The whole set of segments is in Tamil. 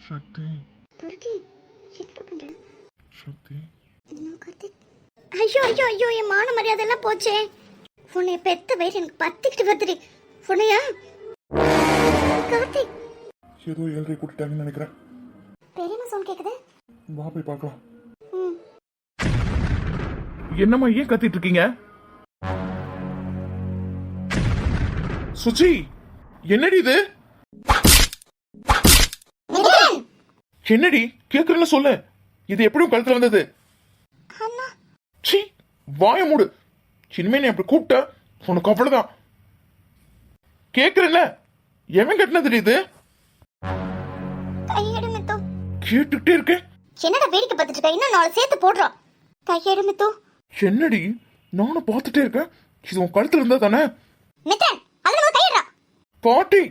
சக்தி துர்கி என்ன பண்ற? சக்தி கார்த்திக், ஐயோ ஐயோ ஐயோ, என் மான மரியாதை எல்லாம் போச்சே. உன்னை பெத்த வயிறு எனக்கு பத்திக்கிட்டு வருதுடி. உன்னையா கார்த்திக்? ஏதோ 7:30 கூட்டிட்டாங்கன்னு நினைக்கிறேன். பெரியம்மா சவுண்ட் கேக்குது. வா போய் பார்க்கலாம். ம். என்னம்மா ஏன் கத்திட்டு இருக்கீங்க? சுச்சி, என்னடி இது? என்னடி கேக்குறல சொல்லு. இது எப்படியும் கழுத்துல வந்தது? அண்ணா, சீ, வாய மூடு. இனிமே நீ அப்படி கூப்பிட்ட உனக்கு அவ்வளவுதான். கேக்குறல, எவன் கட்டினது இது? கையெடு மித்து. கேட்டுக்கிட்டே இருக்கேன். என்னடா வேடிக்கை பார்த்துட்டு இருக்க? இன்னும் நாலு சேர்த்து போடுறோம். கையெடு மித்து. என்னடி நானும் பார்த்துட்டே இருக்கேன். இது உன் கழுத்துல இருந்தா தானே? மித்தன், அதுல முதல்ல கையெடுடா. பாட்டி,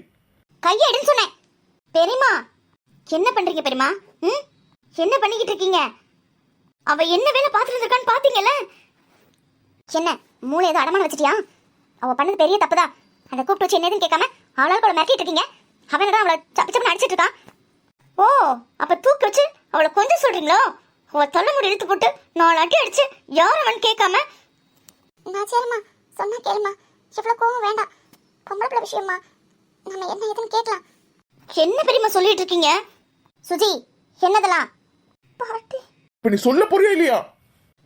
கையெடுன்னு சொன்னேன். பெரியம்மா, என்ன பண்றீங்க பெரியம்மா? ம், என்ன பண்ணிக்கிட்டு இருக்கீங்க? அவ என்ன வேலை பார்த்துட்டு இருக்கான்னு பாத்தீங்கல்ல? என்ன மூளை ஏதோ அடமான வச்சிட்டியா? அவ பண்ணது பெரிய தப்புதான். அதை கூப்பிட்டு வச்சு என்னதுன்னு கேட்காம ஆளால் கூட மிரட்டிட்டு இருக்கீங்க. அவன் தான் அவளை சப்பு சப்பு அடிச்சிட்டு இருக்கான். ஓ, அப்ப தூக்கி வச்சு அவளை கொஞ்சம் சொல்றீங்களோ? அவ தொல்லை முடி இழுத்து போட்டு 4 அடி அடிச்சு யாரும் அவன் கேட்காம. நான் சரிம்மா, சொன்னா கேளுமா. இவ்வளவு கோவம் வேண்டாம். பொம்பளை பிள்ளை விஷயமா, நம்ம என்ன ஏதுன்னு கேட்கலாம். என்ன பெரியம்மா சொல்லிட்டு இருக்கீங்க? சுஜி, என்னதெல்லாம்? பாட்டி, இப்ப நீ சொல்ல போறியா இல்லையா?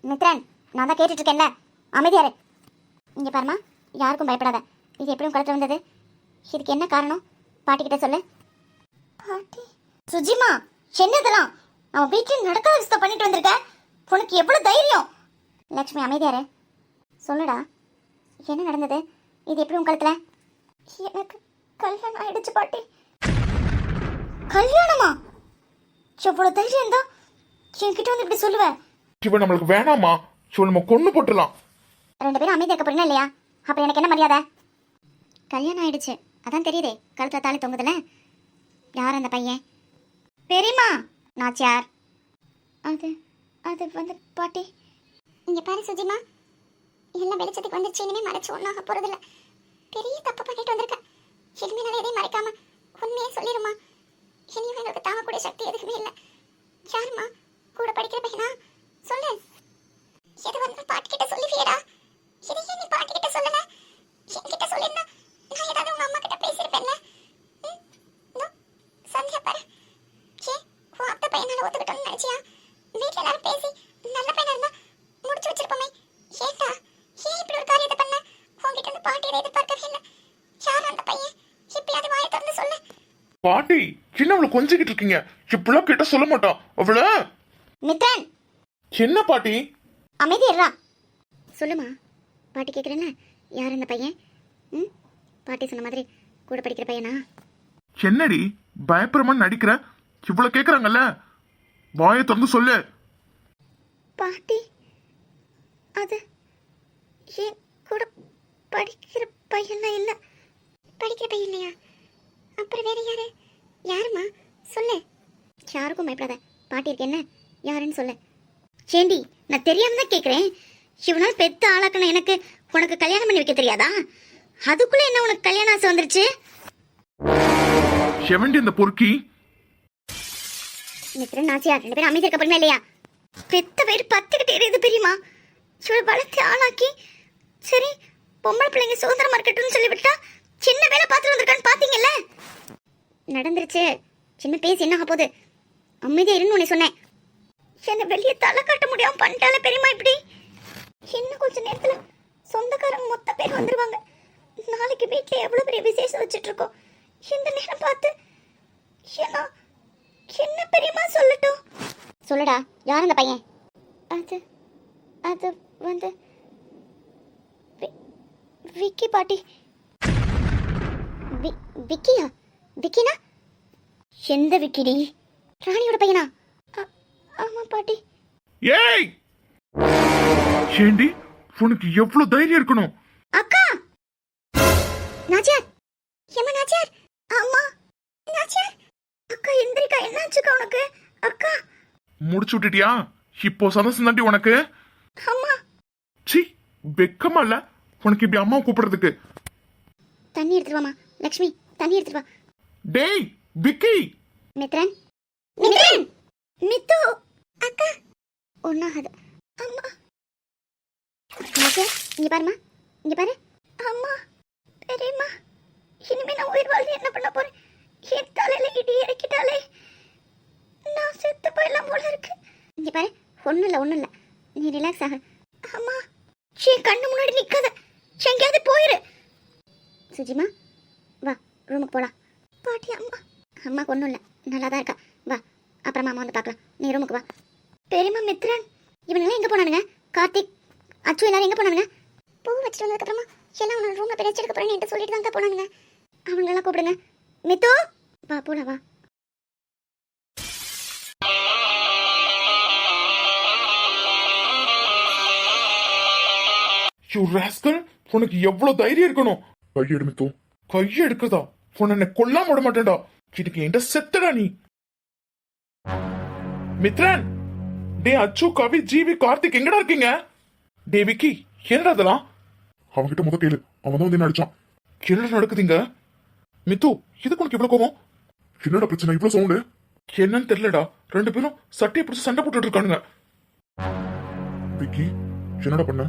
மித்ரன், நான் தான் கேட்டுட்டு இருக்கேன்ல, அமைதியாரு. இங்க பாருமா, யாருக்கும் பயப்படாத. இது எப்படியும் கழுத்து வந்தது. இதுக்கு என்ன காரணம்? பாட்டிக்கிட்ட சொல்லு. பாட்டி. சுஜிமா, என்னதெல்லாம்? அவன் வீட்டில் நடக்காத விஷயம் பண்ணிட்டு வந்திருக்க. உனக்கு எவ்வளவு தைரியம்? லட்சுமி, அமைதியாரு. சொல்லுடா, என்ன நடந்தது? இது எப்படி உன் கழுத்துல? எனக்கு கல்யாணம் ஆயிடுச்சு பாட்டி. கல்யாணமா? எவ்வளவு தைரியம் தான் என்கிட்ட வந்து இப்படி சொல்லுவேன்? இவன் நம்மளுக்கு வேணாமா? இவன் நம்ம கொன்னு போட்டுலாம். 2 பேரும் அமைதியா இருக்க போறீங்களா இல்லையா? அப்புறம் எனக்கு என்ன மரியாதை? கல்யாணம் ஆயிடுச்சு, அதான் தெரியுதே. கழுத்துல தாலி தொங்குதுல. யார் அந்த பையன்? பெரியம்மா, நாச்சியார். அது அது வந்து பாட்டி. இங்க பாரு சுஜிமா, எல்லாம் வெளிச்சத்துக்கு வந்துருச்சு. இனிமே மறைச்சு ஒன்றாக போறதில்ல. பெரிய தப்பு பண்ணிட்டு வந்திருக்க. இனிமே நான் எதையும் மறைக்காம உண்மையே சொல்லிடுமா. இனிமே எங்களுக்கு தாங்கக்கூடிய சக்தி எதுக்குமே இல்லை. யாருமா கூட படிக்கிற பையனா? சொல்லு. எது வந்து பாட்டிக்கிட்ட சொல்லுவியடா? இதையே நீ பாட்டிக்கிட்ட சொல்லல. என்கிட்ட சொல்லிருந்தா நான் ஏதாவது உங்க அம்மா கிட்ட பேசியிருப்பேன்ல. சந்தியா பாரு, ஏ உன் அத்தை பையனால ஒத்துக்கிட்டோன்னு நினைச்சியா? வீட்டில் எல்லாரும் பேசி நல்ல பையனா இருந்தா முடிச்சு வச்சிருப்போமே. ஏண்டா ஏன் இப்படி ஒரு காரியத்தை பண்ண? உங்ககிட்ட இருந்து பாட்டியை எதிர்பார்க்கவே இல்லை. யார் அந்த பையன்? எப்பயாவது வாயை திறந்து சொல்லு. பாட்டி, என்ன அவளை கொஞ்சிக்கிட்டு இருக்கீங்க? இப்பெல்லாம் கிட்ட சொல்ல மாட்டான் அவள. மித்ரன், என்ன பாட்டி? அமைதி இருடா. சொல்லுமா, பாட்டி கேட்குறேன்ல. யார் அந்த பையன்? ம், பாட்டி சொன்ன மாதிரி கூட படிக்கிற பையனா? என்னடி பயப்பரமா நடிக்கிற? இவ்வளவு கேக்குறாங்கல்ல, வாயை திறந்து சொல்லு. பாட்டி, அது ஏன் கூட படிக்கிற பையன்லாம் இல்லை. படிக்கிற பையன் இல்லையா? அப்புறம் வேற யாரு? யாருமா? சொல்லு. யாருக்கும் பயப்படாத. பாட்டி இருக்கு என்ன? யாருன்னு சொல்லு. சேண்டி, நான் தெரியாம தான் கேட்குறேன். இவனால் பெத்த ஆளாக்கணும் எனக்கு உனக்கு கல்யாணம் பண்ணி வைக்க தெரியாதா? அதுக்குள்ள என்ன உனக்கு கல்யாணம் ஆசை வந்துருச்சு? செவண்டி இந்த பொறுக்கி. மித்திரன், நாச்சியார் 2 பேரும் அமைதி இருக்க போறீங்களா இல்லையா? பெத்த பேர் 10 எரியுது பெரியமா. இவள் வளர்த்து ஆளாக்கி சரி பொம்பளை பிள்ளைங்க சுதந்திரமா இருக்கட்டும்னு சொல்லிவிட்டா சின்ன வேலை பார்த்துட்டு வந்திருக்கான்னு பாத்தீங்கல்ல. நடந்துருச்சு, சின்ன பேசி என்ன ஆக போகுது? அமைதியா இருன்னு உன்னை சொன்னேன். என்ன வெளியே தலை காட்ட முடியாம பண்ணிட்டால பெரியமா இப்படி. இன்னும் கொஞ்ச நேரத்துல சொந்தக்காரங்க மொத்த பேர் வந்துருவாங்க. நாளைக்கு வீட்டுல எவ்வளவு பெரிய விசேஷம் வச்சுட்டு இருக்கோம். இந்த நேரம் பார்த்து என்ன பெரியமா சொல்லட்டும். சொல்லுடா, யார் அந்த பையன்? அது அது வந்து விக்கி பாட்டி. விக்கியா? விக்கினா எந்த விக்கிடி? ராணியோட பையனா? ஆமா பாட்டி. ஏய் ஏண்டி, உனக்கு எவ்வளவு தைரியம் இருக்கணும்? அக்கா, நாச்சியார். ஏமா நாச்சியார்? அம்மா நாச்சியார். அக்கா எந்திரிக்கா, என்னாச்சுக்கா உனக்கு? அக்கா முடிச்சு விட்டுட்டியா? இப்போ சந்தோஷம் தாண்டி உனக்கு. அம்மா. சி, வெக்கமா இல்ல உனக்கு இப்படி அம்மா கூப்பிடுறதுக்கு? தண்ணி எடுத்துட்டு வாமா. லக்ஷ்மி, தண்ணி எடுத்துட்டு வா. டேய் விக்கி. மித்ரன், மித்ரன் மித்து அக்கா ஒன்னாகாது அம்மா இங்க பாருமா இங்க பாரு அம்மா பெரியம்மா இனிமே நான் உயிர் வாழ்ந்து என்ன பண்ண போறேன் என் தலையில இடி இறக்கிட்டாலே நான் செத்து போயெல்லாம் போல இருக்கு இங்க பாரு ஒண்ணும் இல்ல நீ ரிலாக்ஸ் ஆக அம்மா என் கண்ணு முன்னாடி நிக்காத எங்கேயாவது போயிரு சுஜிமா வா ரூமுக்கு போலாம் பாட்டி அம்மாக்கு ஒன்றும் இல்லை நல்லா தான் இருக்கா வா அப்புறமா அம்மா வந்து பார்க்கலாம் நீ ரூமுக்கு வா பெரியம்மா மித்ரன் இவனுங்களாம் எங்கே போனானுங்க கார்த்திக் அச்சு எல்லாரும் எங்கே போனானுங்க பூ வச்சுட்டு வந்ததுக்கப்புறமா எல்லாம் அவனோட ரூமில் போய் வச்சிருக்க போகிறேன்னு என்கிட்ட சொல்லிட்டு தாங்க போனானுங்க அவங்களெல்லாம் கூப்பிடுங்க மித்து வா போலாம் வா ராஸ்கல் உனக்கு எவ்வளவு தைரியம் இருக்கணும் கையெடு மித்து கையை எடுக்கிறதா உன்னை கொல்லாம விட மாட்டேன்டா இதுக்கு என்கிட்ட செத்தடா நீ மித்ரன் டே அச்சு கவி ஜீவி கார்த்திக் எங்கடா இருக்கீங்க டே விக்கி என்னடா அதெல்லாம் அவன்கிட்ட முத கேளு அவன் தான் வந்து என்ன அடிச்சான் என்னடா நடக்குதுங்க மித்து இதுக்கு உனக்கு இவ்வளவு கோபம் என்னடா பிரச்சனை இவ்வளவு சவுண்டு என்னன்னு தெரியலடா ரெண்டு பேரும் சட்டையை பிடிச்சு சண்டை போட்டுட்டு இருக்கானுங்க விக்கி என்னடா பண்ண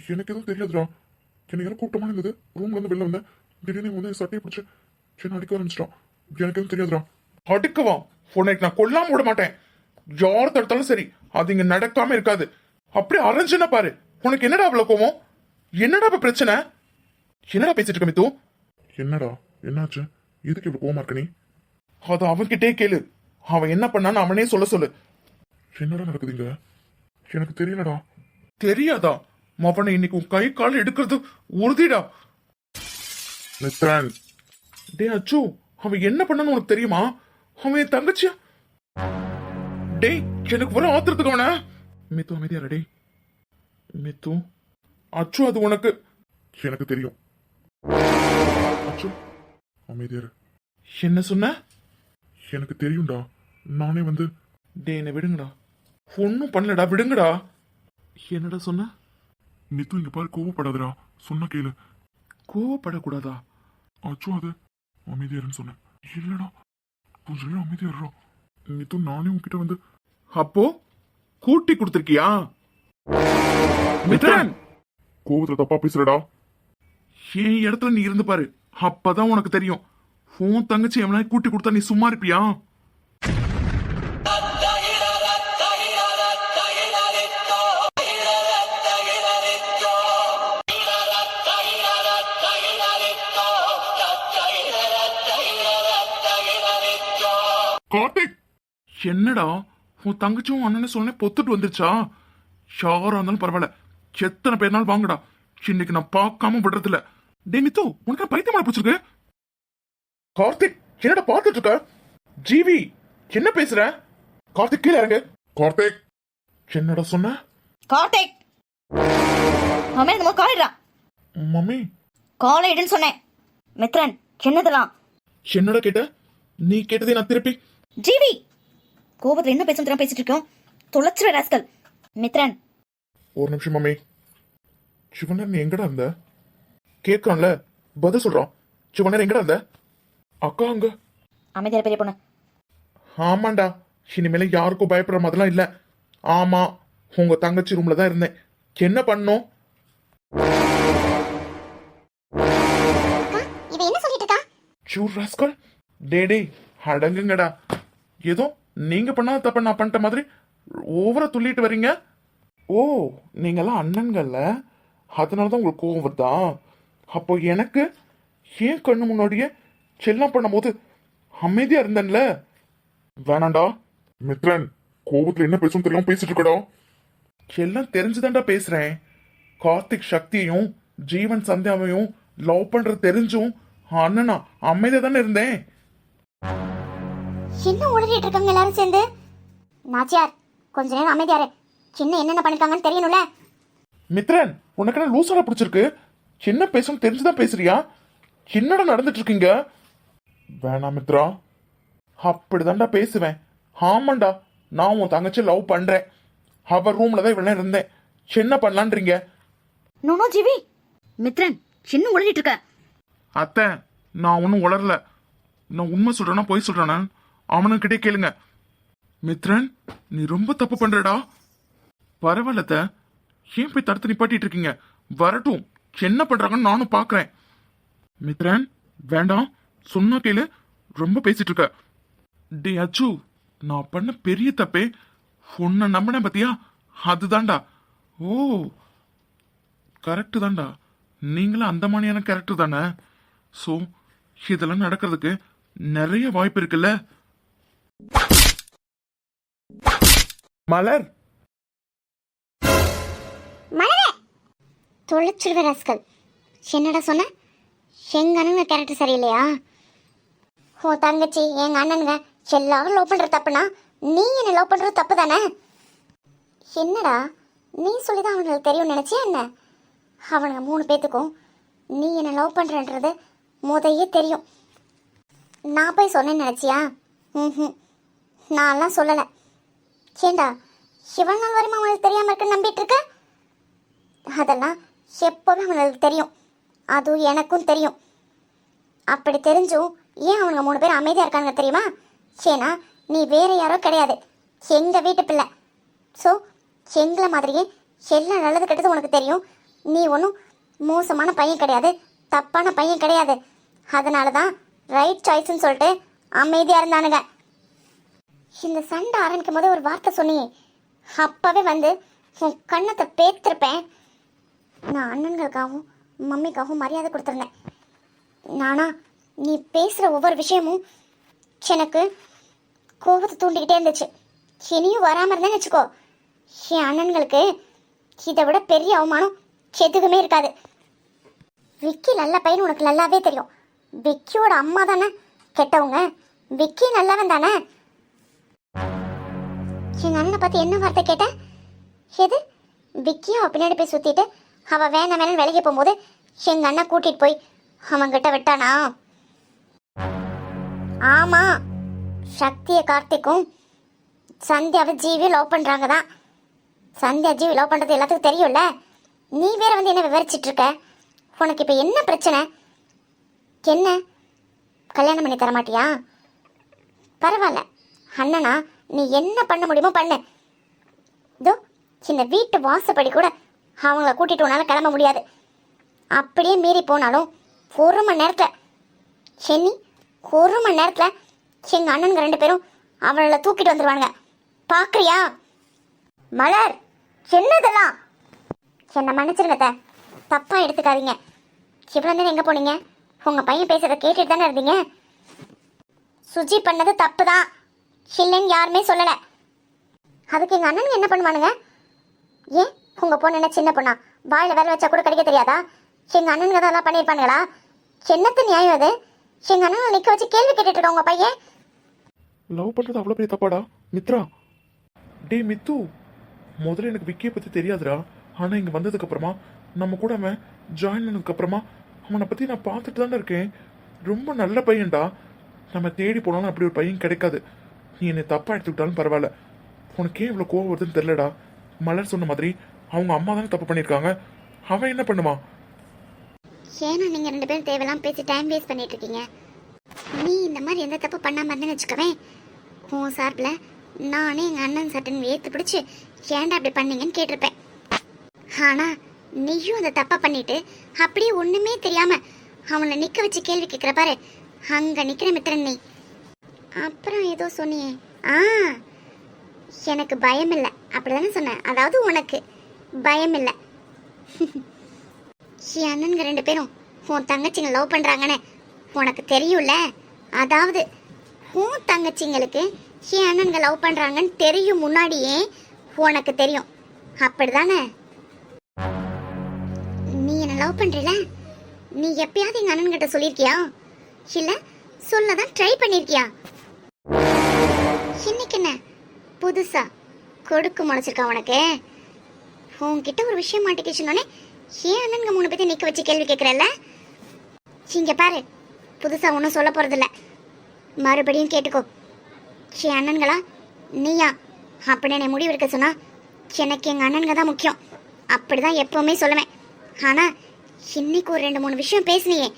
எனக்கு எதுவும் தெரியாதுடா எனக்கு யாரும் கூட்டமா இருந்தது ரூம்ல இருந்து வெளில வந்தேன் திடீர்னு வந்து சட்டையை பிடிச்சு என்ன அடிக்க ஆரம்பிச்சிட்டான் எனக்கு எதுவும் தெரியாதுடா அடிக்கவா உனக்கு நான் கொல்லாம விட மாட்டேன் யார் தடுத்தாலும் சரி அது இங்க நடக்காம இருக்காது அப்படியே அரைஞ்சுன்னா பாரு உனக்கு என்னடா அவ்வளவு கோவம் என்னடா இப்ப பிரச்சனை என்னடா பேசிட்டு இருக்க மித்து என்னடா என்னாச்சு எதுக்கு இவ்வளவு கோவமா இருக்க நீ அது அவன்கிட்டே கேளு அவன் என்ன பண்ணான்னு அவனே சொல்ல சொல்லு என்னடா நடக்குதுங்க எனக்கு தெரியலடா தெரியாதா அவனை இன்னைக்கு உன் கை கால் எடுக்கிறது உறுதிடா மித்ரன் டே அச்சு அவன் என்ன பண்ணான்னு உனக்கு தெரியுமா அவன் என் தங்கச்சியா டேய் எனக்கு வர ஆத்திரத்துக்கு அவன மித்து அமைதியா டேய் மித்து அச்சு அது உனக்கு எனக்கு தெரியும் அச்சு அமைதியா என்ன சொன்ன எனக்கு தெரியும்டா நானே வந்து டே என்ன விடுங்கடா ஒன்னும் பண்ணலடா விடுங்கடா என்னடா சொன்ன மித்து இங்க பாரு கோவப்படாதடா சொன்ன கேளு கோவப்படக்கூடாதா அச்சு அது அமைதியாருன்னு சொன்னேன் இல்லடா கொஞ்ச நேரம் அமைதியாடுறா மித்து நானே உன்கிட்ட வந்து அப்போ கூட்டி கொடுத்திருக்கியா மித்ரன் கோவத்துல தப்பா பேசுறடா என் இடத்துல நீ இருந்து பாரு அப்பதான் உனக்கு தெரியும் உன் தங்கச்சி எவனா கூட்டி கொடுத்தா நீ சும்மா இருப்பியா கார்த்திக் என்னடா உன் தங்கச்சியும் அண்ணனே சொன்ன பொத்துட்டு வந்துருச்சா யாரா இருந்தாலும் பரவாயில்ல எத்தனை பேர்னாலும் வாங்கடா இன்னைக்கு நான் பார்க்காம விடுறதில்ல டே மித்து உனக்கு பைத்தியமா பிடிச்சிருக்கு கார்த்திக் என்னடா பார்த்துட்டு இருக்க ஜீவி என்ன பேசுற கார்த்திக் கீழே இறங்கு கார்த்திக் என்னடா சொன்ன கார்த்திக் மம்மி இந்த காலிடா மம்மி காலிடுன்னு சொன்னேன் மித்ரன் என்னதெல்லாம் என்னடா கேட்ட நீ கேட்டதே நான் திருப்பி ஜீவி கோபத்துல என்ன பேசும் பேசிட்டு இருக்கோம் தொலைச்சிர ராஸ்கல் மித்ரன் ஒரு நிமிஷம் மம்மி சிவனர் நீ எங்கடா இருந்த கேட்கான்ல பதில் சொல்றான் சிவனர் எங்கடா இருந்த அக்கா அங்க அமைதியா பெரிய பொண்ணு ஆமாண்டா இனிமேல யாருக்கும் பயப்படுற மாதிரிலாம் இல்ல ஆமா உங்க தங்கச்சி ரூம்ல தான் இருந்தேன் என்ன பண்ணோம் இவ என்ன சொல்லிட்டு இருக்கா சூர் ராஸ்கல் டேடே அடங்குங்கடா ஏதோ நீங்க பண்ணாத தப்ப நான் பண்ணிட்ட மாதிரி ஓவரா துள்ளிட்டு வரீங்க ஓ நீங்கெல்லாம் அண்ணன்கள்ல அதனாலதான் உங்களுக்கு கோவம் வருதா அப்போ எனக்கு ஏன் கண்ணு முன்னாடியே செல்லம் பண்ணும்போது அமைதியா இருந்தேன்ல வேணாண்டா மித்ரன் கோபத்துல என்ன பேசும் தெரியாம பேசிட்டு இருக்கடா எல்லாம் தெரிஞ்சுதான்டா பேசுறேன் கார்த்திக் சக்தியையும் ஜீவன் சந்தியாவையும் லவ் பண்றது தெரிஞ்சும் அண்ணனா அமைதியா தானே இருந்தேன் என்ன உளறிட்டு இருக்காங்க எல்லாரும் சேர்ந்து நாச்சியார் கொஞ்ச நேரம் அமைதியாரு சின்ன என்னென்ன பண்ணிருக்காங்கன்னு தெரியணும்ல மித்ரன் உனக்கு என்ன லூசாடா பிடிச்சிருக்கு என்ன பேசணும் தெரிஞ்சுதான் பேசுறியா என்னடா நடந்துட்டு இருக்கீங்க வேணாம் மித்ரா அப்படிதான்டா பேசுவேன் ஆமாண்டா நான் உன் தங்கச்சி லவ் பண்றேன் அவ ரூம்ல தான் இவ்வளவு இருந்தேன் என்ன பண்ணலான்றீங்க நோ ஜிவி மித்ரன் சின்ன உளறிட்டு இருக்க அத்தை நான் ஒன்னும் உளரல நான் உண்மை சொல்றேன்னா பொய் சொல்றேனா அவனுக்கிட்டே கேளுங்க. மித்ரன், நீ ரொம்ப தப்பு பண்றடா. பரவாயில்லத்த, ஏன் போய் தடுத்து நிப்பாட்டிட்டு இருக்கீங்க? வரட்டும், என்ன பண்றாங்கன்னு நானும் பாக்குறேன். மித்ரன், வேண்டாம், சொன்னா கேளு, ரொம்ப பேசிட்டு இருக்க. டே அச்சு, நான் பண்ண பெரிய தப்பே உன்னை நம்பினேன் பத்தியா, அதுதான்டா. ஓ, கரெக்டு தான்டா, நீங்களும் அந்த மாதிரியான கேரக்டர் தானே. ஸோ இதெல்லாம் நடக்கிறதுக்கு நிறைய வாய்ப்பு இருக்குல்ல. மலர், மலரே தொலைச்சிடுவேன் ராஸ்கல். என்னடா சொன்ன? எங்க அண்ணனுங்க கேரக்டர் சரியில்லையா? ஓ தங்கச்சி, எங்க அண்ணனுங்க எல்லாரும் லவ் பண்றது தப்புனா நீ என்ன லவ் பண்றது தப்பு தானே? என்னடா நீ சொல்லிதான் அவனுங்களுக்கு தெரியும் நினைச்சியா என்ன? அவனுங்க 3 பேத்துக்கும் நீ என்ன லவ் பண்றன்றது முதையே தெரியும். நான் போய் சொன்னேன்னு நினைச்சியா? ம், நான்லாம் சொல்லலை. ஏண்டா இவ்வளவு நாள் வரைக்கும் அவனுக்கு தெரியாம இருக்குன்னு நம்பிட்டு இருக்க? அதெல்லாம் எப்போவே அவனுக்கு தெரியும், அதுவும் எனக்கும் தெரியும். அப்படி தெரிஞ்சும் ஏன் அவனுங்க 3 பேர் அமைதியாக இருக்காங்க தெரியுமா? ஏன்னா நீ வேற யாரோ கிடையாது, எங்கள் வீட்டு பிள்ளை. ஸோ எங்களை மாதிரியே எல்லாம் நல்லது கெட்டது உனக்கு தெரியும். நீ ஒன்றும் மோசமான பையன் கிடையாது, தப்பான பையன் கிடையாது. அதனால தான் ரைட் சாய்ஸ்ன்னு சொல்லிட்டு அமைதியாக இருந்தானுங்க. இந்த சண்டை ஆரம்பிக்கும் போது ஒரு வார்த்தை சொன்னியே, அப்போவே வந்து உன் கண்ணத்தை பேத்திருப்பேன். நான் அண்ணன்களுக்காகவும் மம்மிக்காகவும் மரியாதை கொடுத்துருந்தேன். நானா நீ பேசுகிற ஒவ்வொரு விஷயமும் எனக்கு கோபத்தை தூண்டிக்கிட்டே இருந்துச்சு. இனியும் வராமல் இருந்தேன்னு வச்சுக்கோ, என் அண்ணன்களுக்கு இதை விட பெரிய அவமானம் எதுக்குமே இருக்காது. விக்கி நல்ல பையன் உனக்கு நல்லாவே தெரியும். விக்கியோட அம்மா தானே கெட்டவங்க, விக்கி நல்லவன் தானே. எங்கள் அண்ணனை பார்த்து என்ன வார்த்தை கேட்ட? எது விக்கியும் அவள் பின்னாடி போய் சுற்றிட்டு அவள் வேணாம் வேணும்னு விலகி போகும்போது எங்கள் அண்ணன் கூட்டிகிட்டு போய் அவன்கிட்ட விட்டானா? ஆமாம், சக்தியை கார்த்திக்கும் சந்தியாவை ஜீவி லவ் பண்ணுறாங்க தான். சந்தியா ஜீவி லவ் பண்ணுறது எல்லாத்துக்கும் தெரியும்ல. நீ வேற வந்து என்ன விவரிச்சிட்டு இருக்க? உனக்கு இப்போ என்ன பிரச்சனை? என்ன கல்யாணம் பண்ணி தர மாட்டியா? பரவாயில்ல அண்ணனா, நீ என்ன பண்ண முடியுமோ பண்ணு. இதோ இந்த வீட்டு வாசப்படி கூட அவங்கள கூட்டிட்டு உன்னால கிளம்ப முடியாது. அப்படியே மீறி போனாலும் 1 மணி நேரத்தில் சென்னி 1 மணி நேரத்தில் எங்கள் அண்ணனுங்க 2 பேரும் அவளை தூக்கிட்டு வந்துடுவானுங்க. பார்க்குறியா? மலர், என்னதெல்லாம்? என்னை மன்னிச்சிருங்க, தப்பாக எடுத்துக்காதீங்க. இவ்வளோ நேரம் எங்கே போனீங்க? உங்கள் பையன் பேசுகிறத கேட்டுட்டு தானே இருந்தீங்க. சுஜி பண்ணது தப்பு தான், இல்லைன்னு யாருமே சொல்லலை. அதுக்கு எங்கள் அண்ணனுங்க என்ன பண்ணுவானுங்க? ஏன் உங்கள் பொண்ணு என்ன சின்ன பொண்ணா? வாயில் வேலை வச்சா கூட கிடைக்க தெரியாதா? எங்கள் அண்ணனுங்க தான் எல்லாம் பண்ணியிருப்பானுங்களா? என்னத்து நியாயம் அது? எங்கள் அண்ணனை நிற்க வச்சு கேள்வி கேட்டுட்டு இருக்க உங்கள் பையன். லவ் பண்றது அவ்வளோ பெரிய தப்பாடா மித்ரா? டே மித்து, முதல்ல எனக்கு விக்கியை பற்றி தெரியாதுடா. ஆனால் இங்கே வந்ததுக்கு அப்புறமா நம்ம கூட அவன் ஜாயின் பண்ணதுக்கு அப்புறமா அவனை பற்றி நான் பார்த்துட்டு தானே இருக்கேன். ரொம்ப நல்ல பையன்டா. நம்ம தேடி போனாலும் அப்படி ஒரு பையன் கிடைக்காது. நீ என்னை தப்பாக எடுத்துக்கிட்டாலும் பரவாயில்ல. உனக்கு ஏன் இவ்வளோ கோவம் வருதுன்னு தெரிலடா. மலர் சொன்ன மாதிரி அவங்க அம்மா தானே தப்பு பண்ணியிருக்காங்க. அவன் என்ன பண்ணுவான்? ஏன்னா நீங்கள் 2 பேரும் தேவையெல்லாம் பேசி டைம் வேஸ்ட் பண்ணிட்டு இருக்கீங்க. நீ இந்த மாதிரி எந்த தப்பு பண்ணாமல் இருந்தேன்னு வச்சுக்கவேன், உன் சார்பில் நானே எங்கள் அண்ணன் சட்டன் ஏற்று பிடிச்சி ஏன்டா அப்படி பண்ணீங்கன்னு கேட்டிருப்பேன். ஆனால் நீயும் அந்த தப்பை பண்ணிட்டு அப்படியே ஒன்றுமே தெரியாமல் அவனை நிற்க வச்சு கேள்வி கேட்குற பாரு, அங்கே நிற்கிற மித்திரன் நீ. அப்புறம் ஏதோ சொன்னியே, எனக்கு பயம் இல்லை அப்படி தானே சொன்னேன். அதாவது உனக்கு பயம் இல்லை. என் அண்ணனுங்க 2 பேரும் உன் தங்கச்சிங்க லவ் பண்ணுறாங்கன்னு உனக்கு தெரியும்ல. அதாவது உன் தங்கச்சிங்களுக்கு என் அண்ணனுங்க லவ் பண்ணுறாங்கன்னு தெரியும் முன்னாடியே உனக்கு தெரியும், அப்படிதானே? நீ என்ன லவ் பண்ணுறீல, நீ எப்பயாவது எங்கள் அண்ணன்கிட்ட சொல்லியிருக்கியா? இல்லை சொல்ல தான் ட்ரை பண்ணியிருக்கியா? இன்னைக்கு என்ன புதுசா கொடுக்கு முளைச்சிருக்கா உனக்கு? உன்கிட்ட ஒரு விஷயம் மாட்டிக்கிச்சுனோடனே ஏன் அண்ணனுங்க 3 பேர்த்தையும் நிற்க வச்சு கேள்வி கேட்குறல்ல? இங்கே பாரு, புதுசாக ஒன்றும் சொல்ல போகிறதில்ல, மறுபடியும் கேட்டுக்கோ. என் அண்ணன்களா நீயா அப்படின்னு என்னை முடிவு எடுக்க சொன்னா எனக்கு எங்கள் அண்ணனுங்க தான் முக்கியம். அப்படி தான் எப்போவுமே சொல்லுவேன். ஆனால் இன்னைக்கு ஒரு 2-3 விஷயம் பேசுனியே,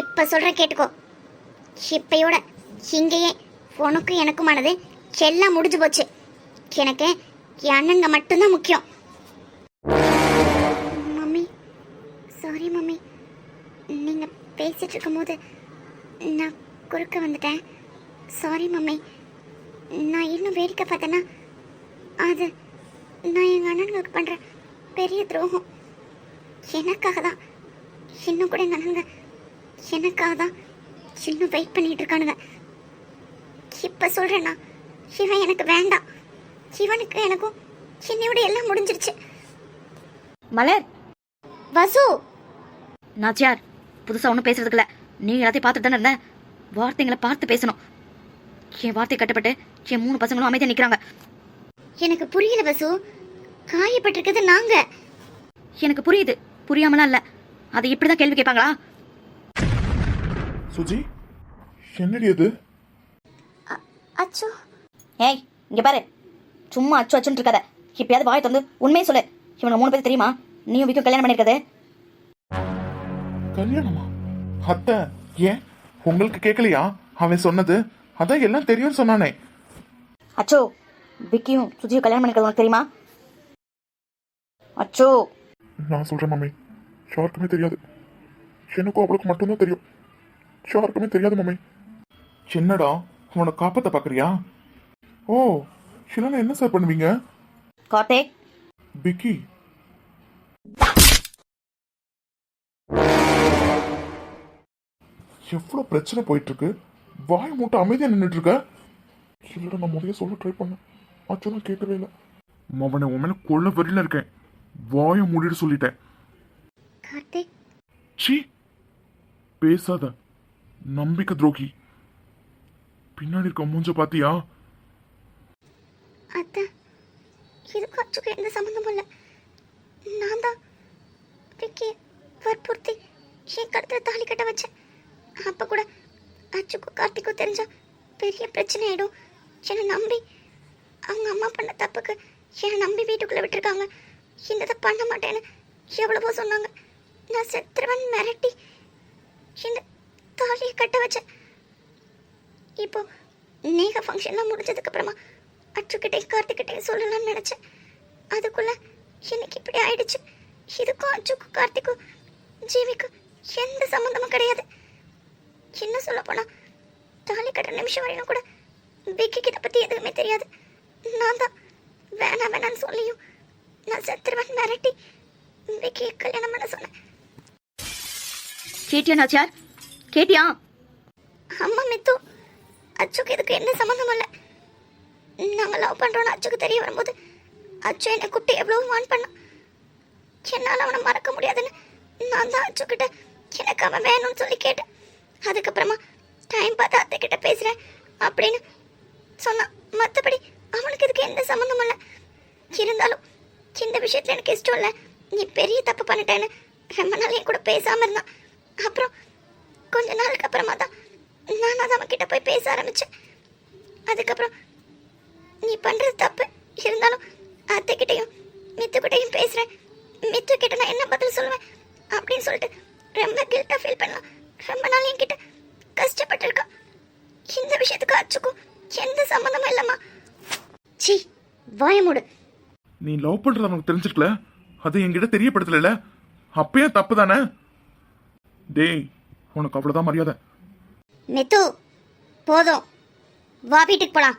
இப்போ சொல்கிறேன் கேட்டுக்கோ. இப்பையோட இங்கேயே உனக்கும் எனக்குமானது எல்லாம் முடிஞ்சு போச்சு. எனக்கு என் அண்ணங்க மட்டும்தான் முக்கியம். Mummy, sorry mummy. நீங்க பேசிட்டு இருக்கும்போது நான் குறுக்க வந்துட்டேன். Sorry mummy. நான் இன்னும் வேடிக்கை பார்த்தேன்னா அது நான் எங்கள் அண்ணனுக்கு பண்ணுற பெரிய துரோகம். எனக்காக தான் இன்னும் கூட எங்கள் அண்ணனுங்க எனக்காக தான் இன்னும் வெயிட் பண்ணிட்டு இருக்கானுங்க. இப்போ சொல்கிறேன்னா இவன் எனக்கு வேண்டாம். இவனுக்கு எனக்கும் என்னையோட எல்லாம் முடிஞ்சிருச்சு. மலர், வசு, நாச்சியார் புதுசாக ஒன்றும் பேசுறதுக்கு இல்லை. நீ எல்லாத்தையும் பார்த்துட்டு தானே இருந்த. வார்த்தைங்களை பார்த்து பேசணும். என் வார்த்தை கட்டப்பட்டு என் 3 பசங்களும் அமைதியாக நிற்கிறாங்க. எனக்கு புரியல வசு. காயப்பட்டிருக்கிறது நாங்க. எனக்கு புரியுது, புரியாமலாம் இல்லை. அதை இப்படி தான் கேள்வி கேட்பாங்களா? சுஜி, என்னடி அது? அச்சோ. ஏய், இங்கே பாரு. சும்மா அச்சு அச்சுன்னு இருக்காத. இப்பயாவது வாய் தந்து உண்மையை சொல்லு. இவனுக்கு 3 பேர் தெரியுமா? நீயும் விக்கும் கல்யாணம் பண்ணியிருக்கிறது? கல்யாணமா? அத்தை, ஏன் உங்களுக்கு கேட்கலையா அவன் சொன்னது? அதான் எல்லாம் தெரியும்னு சொன்னானே. அச்சோ, விக்கியும் சுஜியும் கல்யாணம் பண்ணிக்கிறது உனக்கு தெரியுமா? அச்சோ, நான் சொல்றேன் மம்மி, யாருக்குமே தெரியாது. எனக்கும் அவளுக்கு மட்டும்தான் தெரியும். யாருக்குமே தெரியாது மம்மி. என்னடா அவனை காப்பாத்த பாக்குறியா? ஓ, இல்லைன்னா என்ன சார் பண்ணுவீங்க? கார்த்திக், பிக்கி, எவ்வளவு பிரச்சனை போயிட்டு இருக்கு. வாய் மூட்டை அமைதியா நின்றுட்டு இருக்க. இல்லடா, நான் முதல்ல சொல்ல ட்ரை பண்ணேன். அச்சதான் கேட்கவே இல்லை. அவனை உன் மேல கொள்ள வெறியில இருக்கேன். வாயை மூடிட்டு சொல்லிட்டேன். கார்த்திக், சீ, பேசாத நம்பிக்கை துரோகி. பின்னாடி இருக்க மூஞ்ச பாத்தியா? அத்தை, இதுக்கு அச்சுக்கு எந்த சம்மந்தமும் இல்லை. நான் தான் விக்கி வற்புறுத்தி என் கழுத்தில் தாலி கட்ட வச்சேன். அப்போ கூட அச்சுக்கும் கார்த்திக்கும் தெரிஞ்சா பெரிய பிரச்சனை ஆயிடும். என்னை நம்பி அவங்க அம்மா பண்ண தப்புக்கு என்னை நம்பி வீட்டுக்குள்ளே விட்டுருக்காங்க. இந்த பண்ண மாட்டேன்னு எவ்வளவோ சொன்னாங்க. நான் செத்துருவன் மிரட்டி இந்த தாலியை கட்ட வச்சேன். இப்போ நேக ஃபங்க்ஷன்லாம் முடிஞ்சதுக்கு அப்புறமா அச்சுக்கிட்டையும் கார்த்திக்கிட்டையும் சொல்லலாம்னு நினச்சேன். அதுக்குள்ள இன்னைக்கு இப்படி ஆயிடுச்சு. இதுக்கும் அச்சுக்கும் கார்த்திக்கும் ஜீவிக்கும் எந்த சம்மந்தமும் கிடையாது. என்ன சொல்ல போனா தாலி கட்டுற நிமிஷம் வரையும் கூட விக்கிக்கு இதை பற்றி எதுவுமே தெரியாது. நான் தான் வேணாம் வேணான்னு சொல்லியும் நான் செத்துருவன் மிரட்டி விக்கியை கல்யாணம் பண்ண சொன்னேன். கேட்டியா நாச்சியார்? கேட்டியா? அம்மா மித்து, அச்சுக்கு இதுக்கு என்ன சம்மந்தமும் இல்லை. நாங்கள் லவ் பண்ணுறோன்னு அச்சுக்கு தெரிய வரும்போது அச்சு என்னை கூப்பிட்டு எவ்வளோ வான் பண்ணான். என்னால் அவனை மறக்க முடியாதுன்னு நான் தான் அச்சுக்கிட்ட எனக்கு அவன் வேணும்னு சொல்லி கேட்டேன். அதுக்கப்புறமா டைம் பார்த்து அத்தைக்கிட்ட பேசுகிறேன் அப்படின்னு சொன்னான். மற்றபடி அவனுக்கு இதுக்கு எந்த சம்மந்தமும் இல்லை. இருந்தாலும் இந்த விஷயத்தில் எனக்கு இஷ்டம் இல்லை. நீ பெரிய தப்பு பண்ணிட்டேன்னு ரொம்ப நாள் என் கூட பேசாமல் இருந்தான். அப்புறம் கொஞ்ச நாளுக்கு அப்புறமா தான் நான் அதை அவன்கிட்ட போய் பேச ஆரம்பித்தேன். அதுக்கப்புறம் நீ பண்ணுறது தப்பு, இருந்தாலும் அத்தைக்கிட்டையும் மித்துக்கிட்டையும் பேசுகிறேன். மித்து கிட்ட நான் என்ன பதில் சொல்லுவேன் அப்படின்னு சொல்லிட்டு ரொம்ப கில்ட்டாக ஃபீல் பண்ணலாம். ரொம்ப நாள் என்கிட்ட கஷ்டப்பட்டிருக்கான். இந்த விஷயத்துக்கு அச்சுக்கும் எந்த சம்மந்தமும் இல்லைம்மா. சி, வாய மூடு. நீ லவ் பண்றது அவனுக்கு தெரிஞ்சிருக்கல, அது என்கிட்ட தெரியப்படுத்தல. அப்பயே தப்பு தானே? டேய், உனக்கு அவ்வளவுதான் மரியாதை. மித்து, போதும், வா வீட்டுக்கு போலாம்.